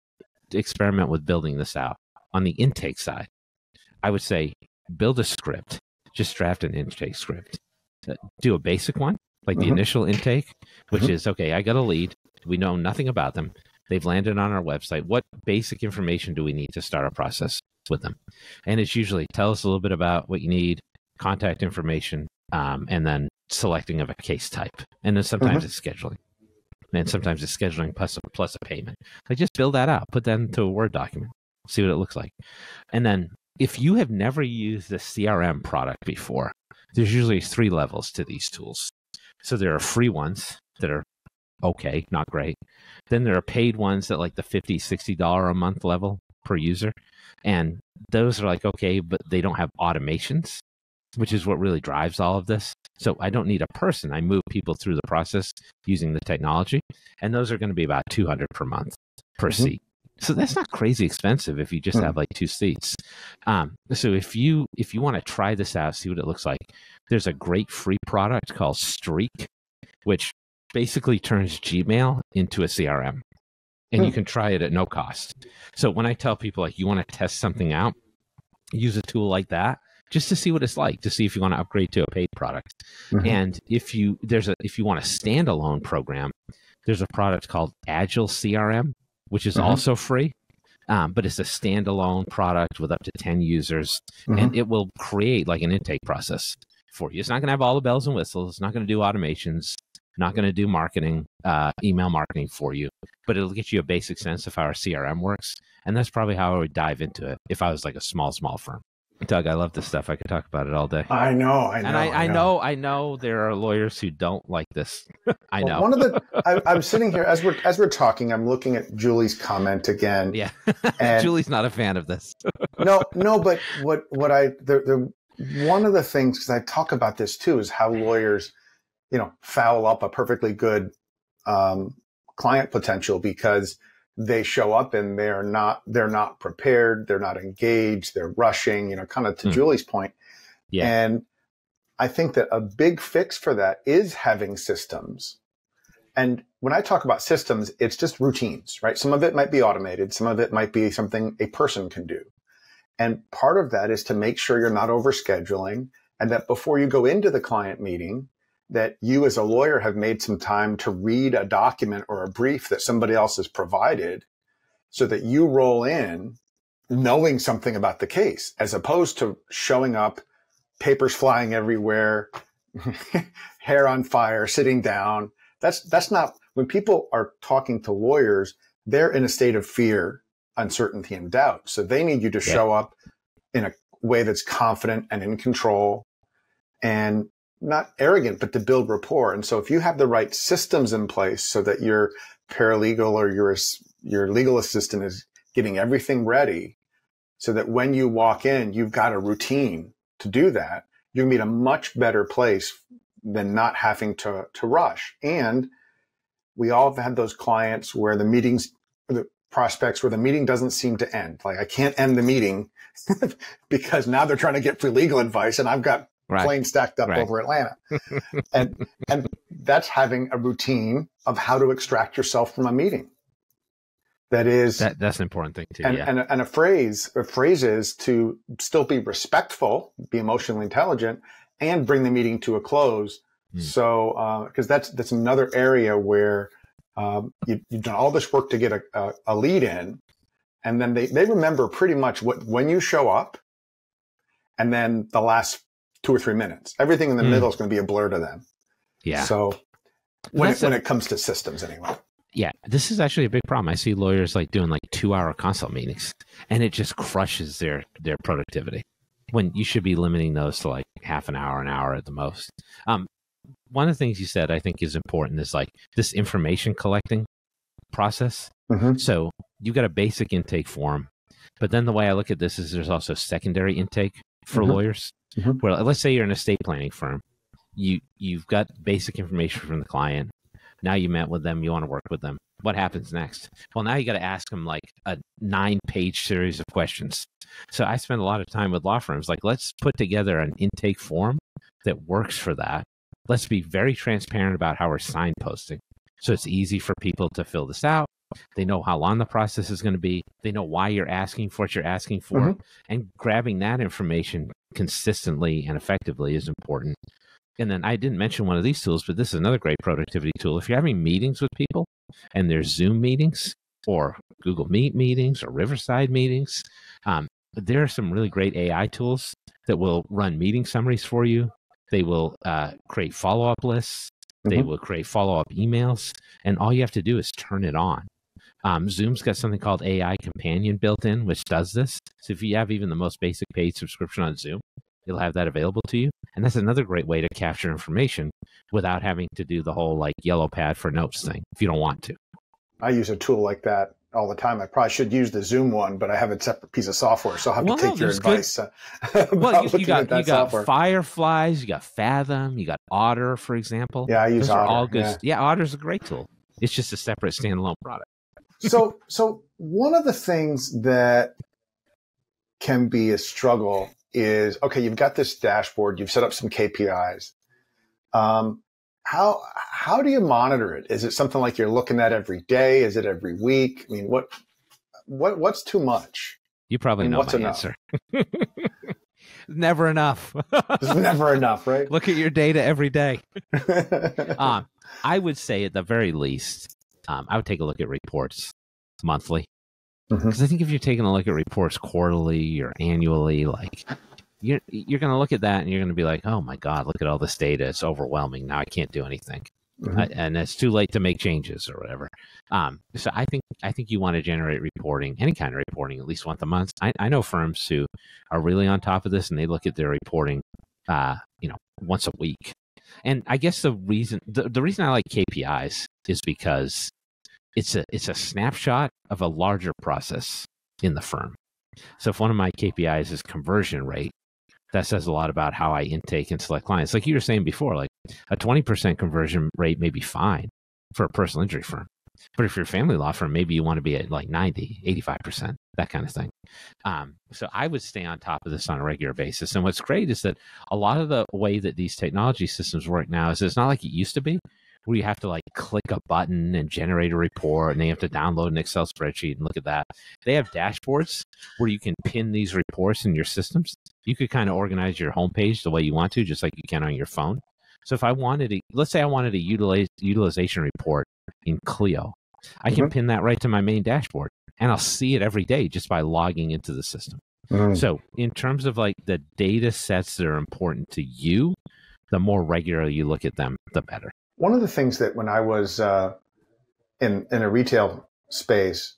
experiment with building this out on the intake side, I would say build a script. Just draft an intake script. Do a basic one, like the initial intake, which is, okay, I got a lead. We know nothing about them. They've landed on our website. What basic information do we need to start a process with them? And it's usually tell us a little bit about what you need, contact information, and then selecting of a case type. And then sometimes it's scheduling. And sometimes it's scheduling plus a payment. Like, just build that out. Put that into a Word document. See what it looks like. And then if you have never used a CRM product before, there's usually 3 levels to these tools. So there are free ones that are okay, not great. Then there are paid ones at like the $50, $60 a month level per user. And those are like, okay, but they don't have automations, which is what really drives all of this. So I don't need a person. I move people through the process using the technology. And those are going to be about $200 per month per seat. So that's not crazy expensive if you just have like 2 seats. So if you want to try this out, see what it looks like, there's a great free product called Streak, which basically turns Gmail into a CRM. And you can try it at no cost. So when I tell people, like, you want to test something out, use a tool like that just to see what it's like, to see if you want to upgrade to a paid product. And if you want a standalone program, there's a product called Agile CRM, which is also free, but it's a standalone product with up to 10 users, and it will create like an intake process for you. It's not going to have all the bells and whistles. It's not going to do automations, not going to do marketing, email marketing for you, but it'll get you a basic sense of how our CRM works. And that's probably how I would dive into it if I was like a small firm. Doug, I love this stuff. I could talk about it all day. I know. And I know there are lawyers who don't like this. I know. One of the, I'm sitting here as we're talking, I'm looking at Julie's comment again. Yeah. And Julie's not a fan of this. no, but what one of the things, because I talk about this too, is how lawyers, foul up a perfectly good client potential because they show up and they're not prepared, they're not engaged, they're rushing, kind of to Julie's point. Yeah. And I think that a big fix for that is having systems. And when I talk about systems, it's just routines, right? Some of it might be automated. Some of it might be something a person can do. And part of that is to make sure you're not overscheduling, and that before you go into the client meeting, that you as a lawyer have made some time to read a document or a brief that somebody else has provided, so that you roll in knowing something about the case, as opposed to showing up, papers flying everywhere, hair on fire, sitting down. That's not, when people are talking to lawyers, they're in a state of fear, uncertainty, and doubt. So they need you to show up in a way that's confident and in control and not arrogant, but to build rapport. And so if you have the right systems in place so that your paralegal or your legal assistant is getting everything ready so that when you walk in, you've got a routine to do that, you're going to be in a much better place than not having to rush. And we all have had those clients where the prospects where the meeting doesn't seem to end. Like, I can't end the meeting because now they're trying to get free legal advice and I've got planes stacked up over Atlanta. and that's having a routine of how to extract yourself from a meeting. That's an important thing too. And a phrase is to still be respectful, be emotionally intelligent, and bring the meeting to a close. So, because that's another area where you've done all this work to get a lead in, and then they remember pretty much when you show up, and then the last 2 or 3 minutes. Everything in the middle is going to be a blur to them. Yeah. So when it comes to systems, anyway. Yeah, this is actually a big problem. I see lawyers doing 2-hour consult meetings, and it just crushes their productivity when you should be limiting those to half an hour at the most. One of the things you said I think is important is this information collecting process. So you've got a basic intake form, but then the way I look at this is there's also secondary intake for lawyers. Where let's say you're an estate planning firm, you've got basic information from the client. Now you met with them, you want to work with them. What happens next? Well, now you got to ask them a 9-page series of questions. So I spend a lot of time with law firms. Let's put together an intake form that works for that. Let's be very transparent about how we're signposting. So it's easy for people to fill this out. They know how long the process is going to be. They know why you're asking for what you're asking for. And grabbing that information consistently and effectively is important. And then I didn't mention one of these tools, but this is another great productivity tool. If you're having meetings with people and there's Zoom meetings or Google Meet meetings or Riverside meetings, there are some really great AI tools that will run meeting summaries for you. They will create follow-up lists. They will create follow-up emails. And all you have to do is turn it on. Zoom's got something called AI Companion built in, which does this. So if you have even the most basic paid subscription on Zoom, it'll have that available to you. And that's another great way to capture information without having to do the whole yellow pad for notes thing if you don't want to. I use a tool like that all the time. I probably should use the Zoom one, but I have a separate piece of software, so I'll have to take your advice. You got Fireflies, you got Fathom, you got Otter, for example. Yeah, I use Otter. All good. Yeah, Otter's a great tool. It's just a separate standalone product. So one of the things that can be a struggle is, okay, you've got this dashboard, you've set up some KPIs. How do you monitor it? Is it something like you're looking at every day? Is it every week? I mean, what's too much? You probably know my answer. Never enough. It's never enough, right? Look at your data every day. I would say at the very least, I would take a look at reports monthly. Because I think if you're taking a look at reports quarterly or annually, you're going to look at that and you're going to be like, oh my God, look at all this data. It's overwhelming. Now I can't do anything. And it's too late to make changes or whatever. So I think you want to generate reporting, any kind of reporting, at least once a month. I know firms who are really on top of this and they look at their reporting, once a week. And I guess the reason I like KPIs is because it's a snapshot of a larger process in the firm. So if one of my KPIs is conversion rate, that says a lot about how I intake and select clients. Like you were saying before, a 20% conversion rate may be fine for a personal injury firm. But if you're a family law firm, maybe you want to be at 90, 85%, that kind of thing. So I would stay on top of this on a regular basis. And what's great is that a lot of the way that these technology systems work now is it's not like it used to be, where you have to click a button and generate a report and they have to download an Excel spreadsheet and look at that. They have dashboards where you can pin these reports in your systems. You could kind of organize your homepage the way you want to, just like you can on your phone. So if I wanted to, let's say I wanted a utilization report in Clio, I can pin that right to my main dashboard. and I'll see it every day just by logging into the system. So in terms of like the data sets that are important to you, the more regularly you look at them, the better. One of the things that when I was in a retail space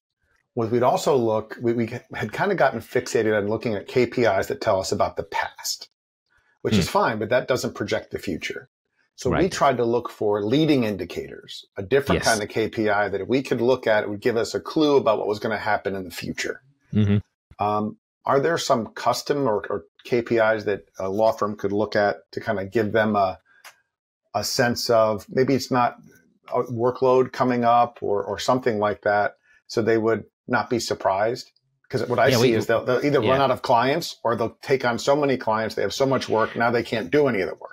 was we'd also look, we had kind of gotten fixated on looking at KPIs that tell us about the past, which is fine, but that doesn't project the future. So we tried to look for leading indicators, a different kind of KPI that if we could look at, it would give us a clue about what was going to happen in the future. Are there some custom or KPIs that a law firm could look at to kind of give them a sense of maybe it's not a workload coming up or something like that, so they would not be surprised? Because what I see is they'll either run out of clients or they'll take on so many clients, they have so much work, now they can't do any of the work.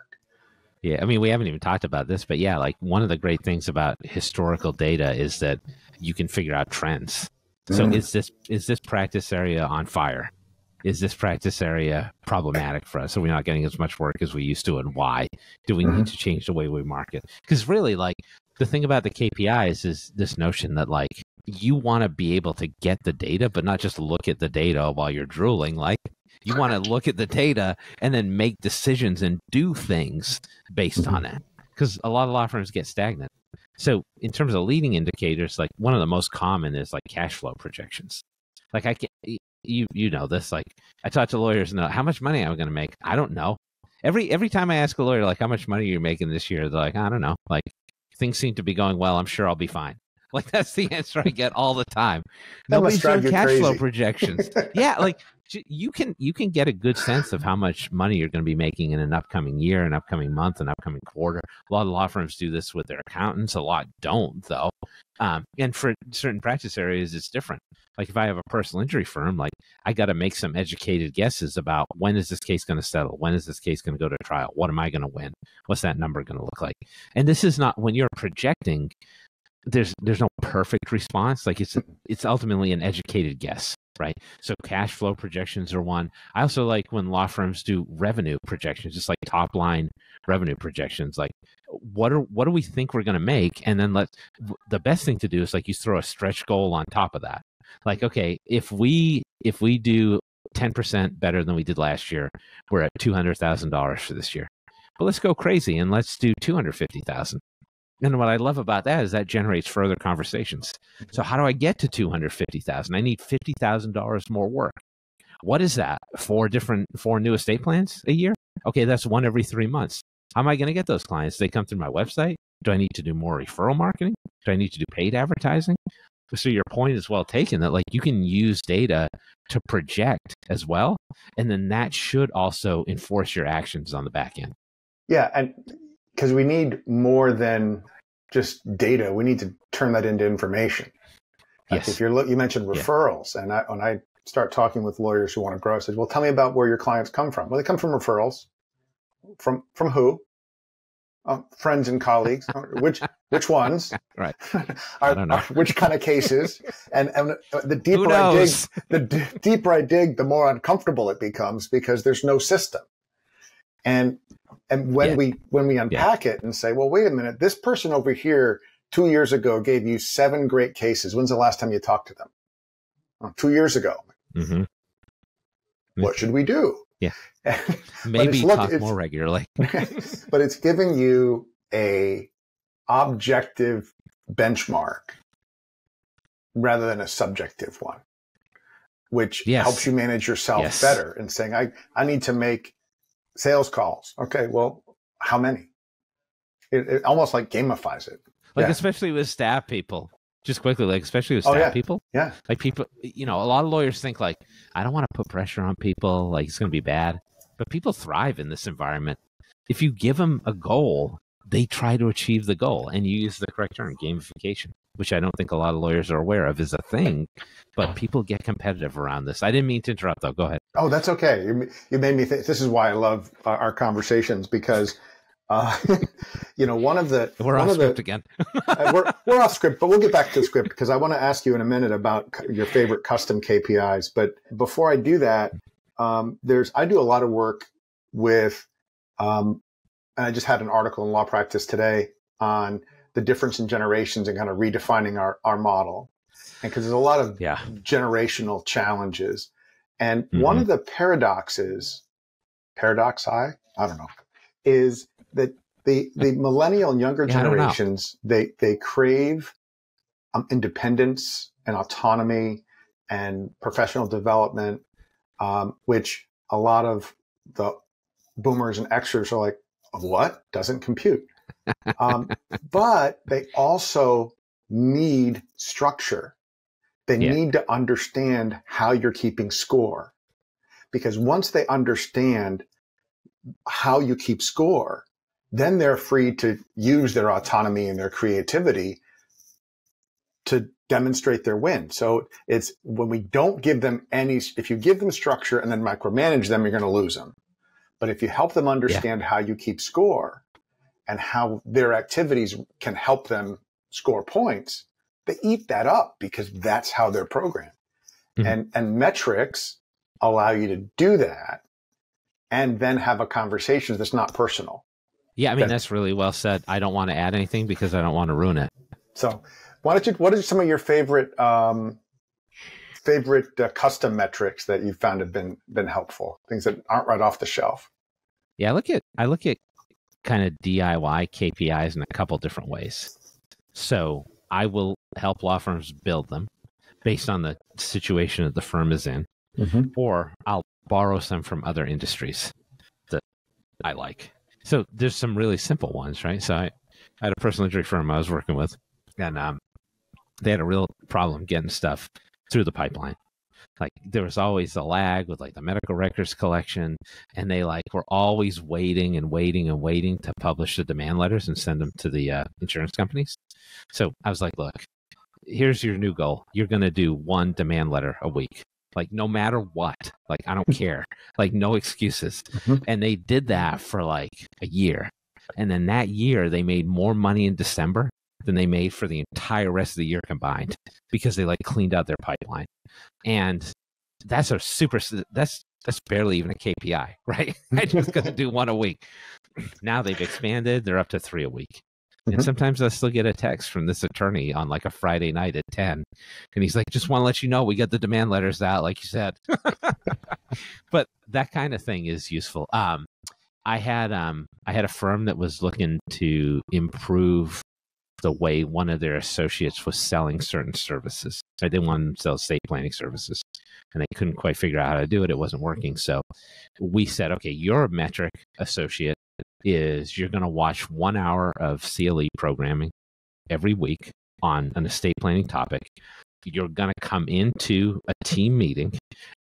Yeah, I mean, we haven't even talked about this, but yeah, like one of the great things about historical data is that you can figure out trends. So is this practice area on fire? Is this practice area problematic for us? Are we not getting as much work as we used to, and why? Do we need to change the way we market? Because really, like, the thing about the KPIs is this notion that, like, you want to be able to get the data, but not just look at the data while you're drooling. Like, you want to look at the data and then make decisions and do things based on it. Because a lot of law firms get stagnant. So in terms of leading indicators, like one of the most common is like cash flow projections. Like you know this, like I talk to lawyers and how much money am I going to make? I don't know. Every time I ask a lawyer, like, how much money are you making this year? They're like, I don't know. Like, things seem to be going well. I'm sure I'll be fine. Like, that's the answer I get all the time. Nobody's doing cash flow projections. Yeah, like you can get a good sense of how much money you're going to be making in an upcoming year, an upcoming month, an upcoming quarter. A lot of law firms do this with their accountants. A lot don't, though. And for certain practice areas, it's different. Like if I have a personal injury firm, like I got to make some educated guesses about when is this case going to settle? When is this case going to go to trial? What am I going to win? What's that number going to look like? And this is not, when you're projecting, there's no perfect response. Like it's ultimately an educated guess, right? So cash flow projections are one. I also like when law firms do revenue projections, just like top line revenue projections. Like what do we think we're going to make? And then the best thing to do is like you throw a stretch goal on top of that. Like, okay, if we do 10% better than we did last year, we're at $200,000 for this year. But let's go crazy and let's do $250,000. And what I love about that is that generates further conversations. So how do I get to $250,000? I need $50,000 more work. What is that? 4 new estate plans a year? Okay, that's 1 every 3 months. How am I going to get those clients? They come through my website? Do I need to do more referral marketing? Do I need to do paid advertising? So your point is well taken that like you can use data to project as well. And then that should also enforce your actions on the back end. Yeah. And because we need more than just data, we need to turn that into information. Like if you mentioned referrals, and when I start talking with lawyers who want to grow, I said, well, tell me about where your clients come from. Well, they come from referrals. From who? Friends and colleagues. Which ones? Right. I don't know. Which kind of cases? And the deeper I dig, the more uncomfortable it becomes because there's no system. And when we unpack it and say, well, wait a minute, this person over here 2 years ago gave you 7 great cases. When's the last time you talked to them? 2 years ago. Mm-hmm. What should we do? Yeah. Maybe talk more regularly. But it's giving you a objective benchmark rather than a subjective one, which helps you manage yourself better and saying, I need to make sales calls. Okay, well, how many? It almost like gamifies it. Like especially with staff people. Just quickly, like especially with staff people. Yeah. Like people, a lot of lawyers think like, I don't want to put pressure on people. Like it's going to be bad. But people thrive in this environment. If you give them a goal, they try to achieve the goal. And you use the correct term, gamification, which I don't think a lot of lawyers are aware of is a thing. But people get competitive around this. I didn't mean to interrupt, though. Go ahead. Oh, that's okay. You made me think. This is why I love our conversations because one of the we're off script again. we're off script, but we'll get back to the script because I want to ask you in a minute about your favorite custom KPIs. But before I do that, I do a lot of work with, and I just had an article in Law Practice today on the difference in generations and kind of redefining our model. because there's a lot of Yeah. generational challenges. And one of the paradoxes, I don't know, is that the millennial and younger generations, they crave independence and autonomy and professional development, which a lot of the boomers and Xers are like, what? Doesn't compute. But they also need structure. They need to understand how you're keeping score. Because once they understand how you keep score, then they're free to use their autonomy and their creativity to demonstrate their win. So it's when we don't give them if you give them structure and then micromanage them, you're going to lose them. But if you help them understand how you keep score and how their activities can help them score points, they eat that up because that's how they're programmed. And metrics allow you to do that and then have a conversation that's not personal. Yeah, I mean, that's really well said. I don't want to add anything because I don't want to ruin it. So what are some of your favorite custom metrics that you found have been helpful, things that aren't right off the shelf? Yeah, I look at kind of DIY KPIs in a couple different ways. So I will help law firms build them based on the situation that the firm is in, or I'll borrow some from other industries that I like. So there's some really simple ones, right? So I had a personal injury firm I was working with, and they had a real problem getting stuff through the pipeline. Like there was always a lag with like the medical records collection, and they were always waiting to publish the demand letters and send them to the insurance companies. So I was like, look, here's your new goal. You're going to do one demand letter a week. Like no matter what, like I don't care, like no excuses. And they did that for like a year. And then that year they made more money in December than they made for the entire rest of the year combined because they cleaned out their pipeline. And that's barely even a KPI, right? I just got to do one a week. Now they've expanded. They're up to 3 a week. And sometimes I still get a text from this attorney on like a Friday night at 10. And he's like, just want to let you know, we got the demand letters out, like you said. But that kind of thing is useful. I had a firm that was looking to improve the way one of their associates was selling certain services. Right? They wanted to sell estate planning services, and they couldn't quite figure out how to do it. It wasn't working. So we said, okay, your metric associate is you're going to watch 1 hour of CLE programming every week on an estate planning topic. You're going to come into a team meeting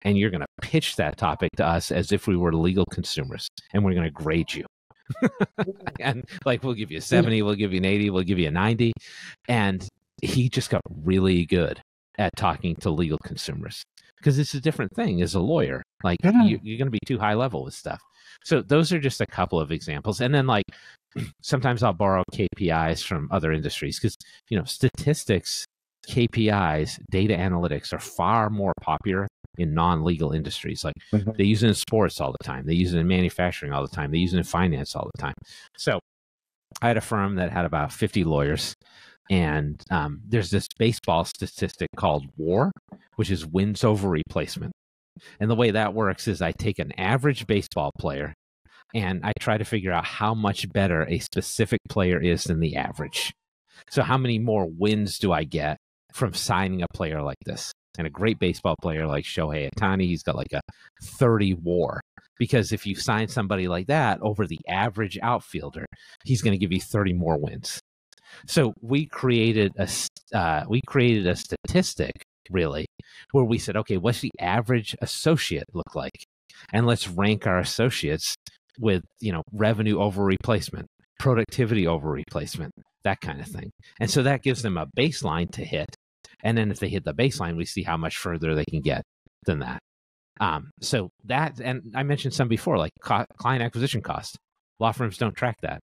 and you're going to pitch that topic to us as if we were legal consumers, and we're going to grade you. And we'll give you a 70, we'll give you an 80, we'll give you a 90. And he just got really good at talking to legal consumers because it's a different thing as a lawyer. You're going to be too high level with stuff. So those are just a couple of examples. And then sometimes I'll borrow KPIs from other industries because, statistics, KPIs, data analytics are far more popular in non-legal industries. They use it in sports all the time. They use it in manufacturing all the time. They use it in finance all the time. So I had a firm that had about 50 lawyers, and there's this baseball statistic called WAR, which is wins over replacement. And the way that works is I take an average baseball player and I try to figure out how much better a specific player is than the average. So how many more wins do I get from signing a player like this? And a great baseball player like Shohei Ohtani, he's got a 30 WAR. Because if you sign somebody like that over the average outfielder, he's going to give you 30 more wins. So we created a statistic, really, where we said, okay, what's the average associate look like? And let's rank our associates with, revenue over replacement, productivity over replacement, that kind of thing. And so that gives them a baseline to hit. And then if they hit the baseline, we see how much further they can get than that. So that, and I mentioned some before, client acquisition cost. Law firms don't track that.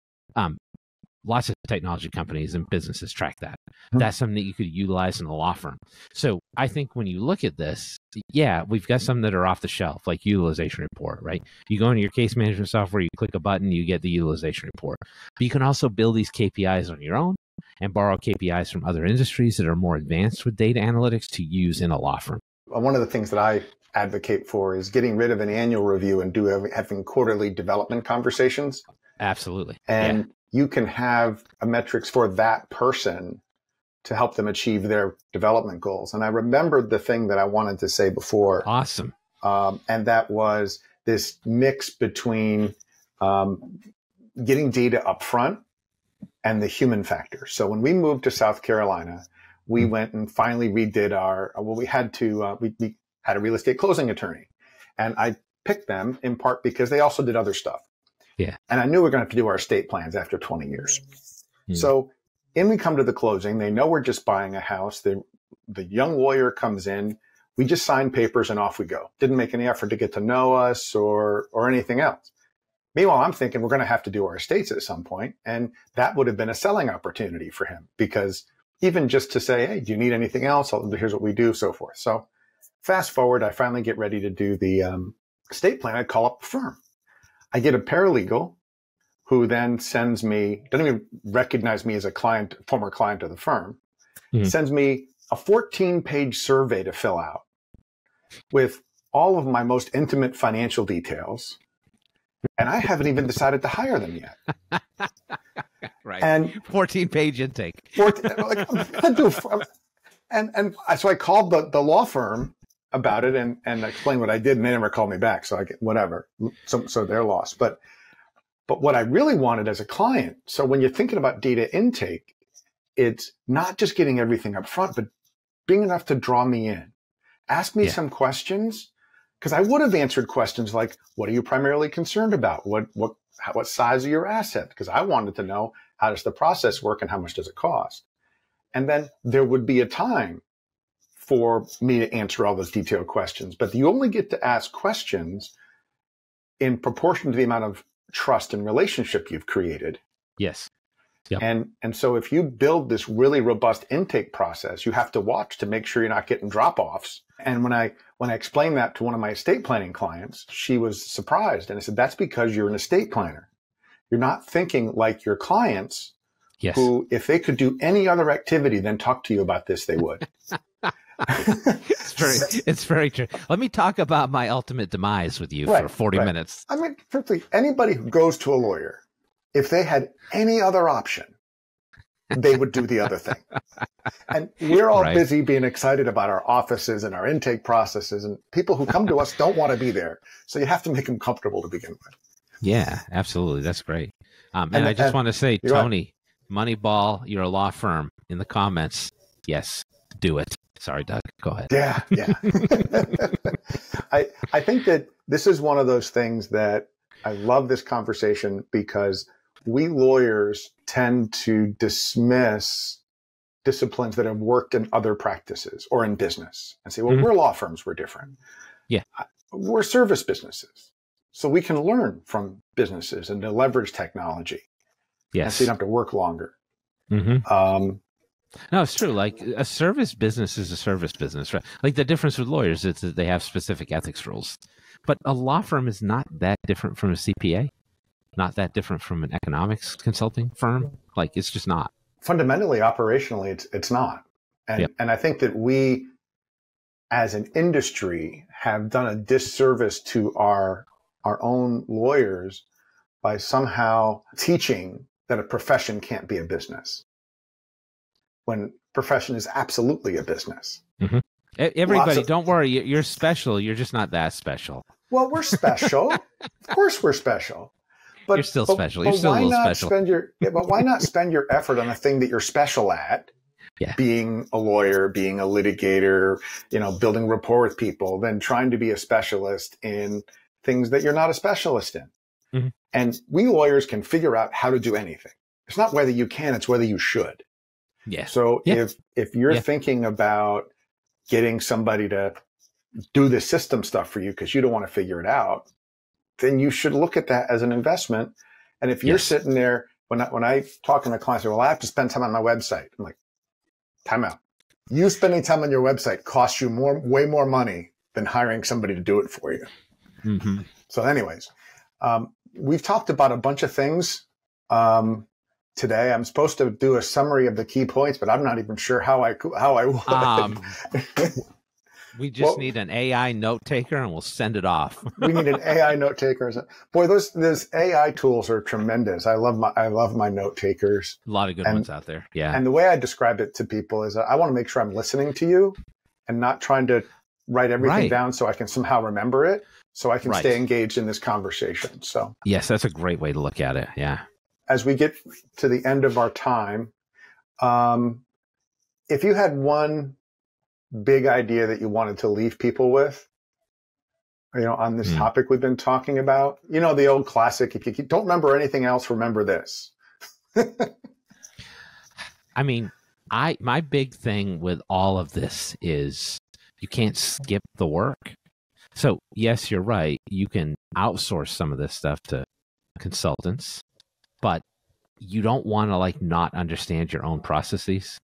Lots of technology companies and businesses track that. That's something that you could utilize in a law firm. So I think when you look at this, we've got some that are off the shelf, like utilization report, right? You go into your case management software, you click a button, you get the utilization report. But you can also build these KPIs on your own. and borrow KPIs from other industries that are more advanced with data analytics to use in a law firm. One of the things that I advocate for is getting rid of an annual review and having quarterly development conversations. Absolutely. And you can have a metrics for that person to help them achieve their development goals. And I remembered the thing that I wanted to say before. Awesome. And that was this mix between getting data up front and the human factor. So when we moved to South Carolina, we went and finally redid we had a real estate closing attorney. And I picked them in part because they also did other stuff. Yeah. And I knew we were going to have to do our estate plans after 20 years. So in we come to the closing, they know we're just buying a house. The young lawyer comes in, we just sign papers and off we go. Didn't make any effort to get to know us or anything else. Meanwhile, I'm thinking we're going to have to do our estates at some point, and that would have been a selling opportunity for him, because even just to say, hey, do you need anything else? Here's what we do, so forth. So fast forward, I finally get ready to do the estate plan. I call up the firm. I get a paralegal who then sends me, doesn't even recognize me as a client, former client of the firm, sends me a 14-page survey to fill out with all of my most intimate financial details. And I haven't even decided to hire them yet. Right. And 14-page intake. So I called the law firm about it and explained what I did, and they never called me back. So I get whatever. So they're lost. But what I really wanted as a client, so when you're thinking about data intake, it's not just getting everything up front, but being enough to draw me in. Ask me some questions, because I would have answered questions like, what are you primarily concerned about? What size are your asset? Because I wanted to know, how does the process work and how much does it cost? And then there would be a time for me to answer all those detailed questions. But you only get to ask questions in proportion to the amount of trust and relationship you've created. Yes. Yep. And so if you build this really robust intake process, you have to watch to make sure you're not getting drop-offs. And when I explained that to one of my estate planning clients, she was surprised. And I said, that's because you're an estate planner. You're not thinking like your clients, who, if they could do any other activity than talk to you about this, they would. It's very true. Let me talk about my ultimate demise with you for 40 minutes. I mean, frankly, anybody who goes to a lawyer, if they had any other option, they would do the other thing. And we're all busy being excited about our offices and our intake processes, and people who come to us don't want to be there. So you have to make them comfortable to begin with. Yeah, absolutely. That's great. And I just want to say, Tony, Moneyball, you're a law firm, in the comments. Yes, do it. Sorry, Doug. Go ahead. Yeah. I think that this is one of those things that I love this conversation, because we lawyers tend to dismiss disciplines that have worked in other practices or in business and say, well, we're law firms, we're different. Yeah. We're service businesses. So we can learn from businesses and to leverage technology. Yes. And so you don't have to work longer. No, it's true. Like, a service business is a service business, right? Like, the difference with lawyers is that they have specific ethics rules. But a law firm is not that different from a CPA, not that different from an economics consulting firm. Like, it's just not. Fundamentally, operationally, it's not. And I think that we, as an industry, have done a disservice to our own lawyers by somehow teaching that a profession can't be a business, when profession is absolutely a business. Everybody, don't worry. You're special. You're just not that special. Well, we're special. Of course we're special. But you're still special. You're still a little special. But why not spend your effort on the thing that you're special at? Yeah. Being a lawyer, being a litigator, building rapport with people, than trying to be a specialist in things that you're not a specialist in. And we lawyers can figure out how to do anything. It's not whether you can, it's whether you should. Yeah. So if you're thinking about getting somebody to do the system stuff for you because you don't want to figure it out, then you should look at that as an investment. And if you're sitting there, when I talk to my clients, well, I have to spend time on my website. I'm like, time out. You spending time on your website costs you way more money than hiring somebody to do it for you. So anyways, we've talked about a bunch of things. today. I'm supposed to do a summary of the key points, but I'm not even sure how I would. We just need an AI note taker, and we'll send it off. We need an AI note taker. Boy, those AI tools are tremendous. I love my note takers. A lot of good ones out there. Yeah. And the way I describe it to people is I want to make sure I'm listening to you and not trying to write everything down so I can somehow remember it, so I can stay engaged in this conversation. So yes, that's a great way to look at it. Yeah. As we get to the end of our time, if you had one big idea that you wanted to leave people with, on this topic we've been talking about, the old classic, if you don't remember anything else, remember this. I mean, my big thing with all of this is you can't skip the work. So yes, you're right. You can outsource some of this stuff to consultants, but you don't want to not understand your own processes.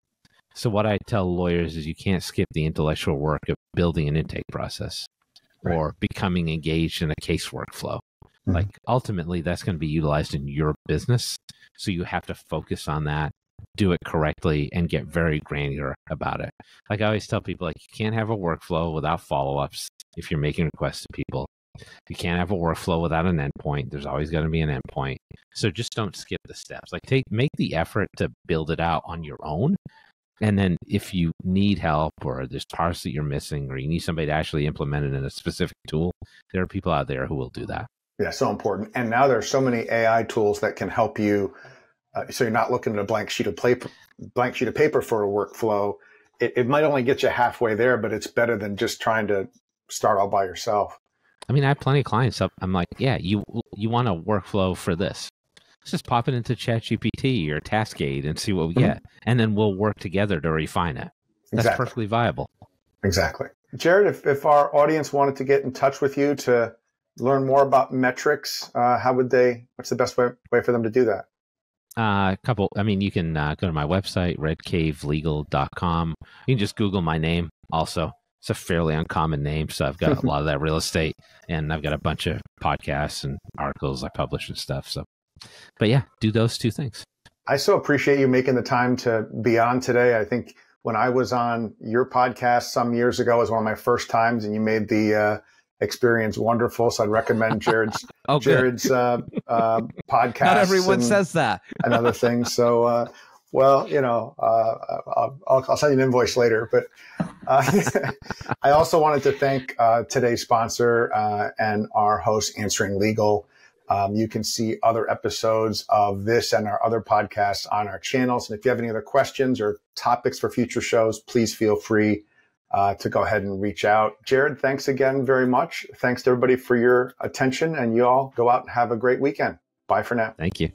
So what I tell lawyers is you can't skip the intellectual work of building an intake process or becoming engaged in a case workflow. Mm-hmm. Ultimately, that's going to be utilized in your business. So you have to focus on that, do it correctly, and get very granular about it. I always tell people, you can't have a workflow without follow-ups if you're making requests to people. You can't have a workflow without an endpoint. There's always going to be an endpoint. So just don't skip the steps. Make the effort to build it out on your own. And then if you need help or there's parts that you're missing or you need somebody to actually implement it in a specific tool, there are people out there who will do that. Yeah, so important. And now there are so many AI tools that can help you. So you're not looking at a blank sheet of paper for a workflow. It might only get you halfway there, but it's better than just trying to start all by yourself. I mean, I have plenty of clients. I'm like, yeah, you want a workflow for this. Let's just pop it into ChatGPT or Taskade and see what we get. And then we'll work together to refine it. That's perfectly viable. Exactly. Jared, if our audience wanted to get in touch with you to learn more about metrics, what's the best way for them to do that? You can go to my website, redcavelegal.com. You can just Google my name also. It's a fairly uncommon name, so I've got a lot of that real estate, and I've got a bunch of podcasts and articles I publish and stuff. So, but yeah, do those two things. I so appreciate you making the time to be on today. I think when I was on your podcast some years ago, it was one of my first times, and you made the experience wonderful. So I'd recommend Jared's podcast. Not everyone says that. And other things. So, I'll send you an invoice later. But I also wanted to thank today's sponsor and our host, Answering Legal. You can see other episodes of this and our other podcasts on our channels. And if you have any other questions or topics for future shows, please feel free to go ahead and reach out. Jared, thanks again very much. Thanks to everybody for your attention, and you all go out and have a great weekend. Bye for now. Thank you.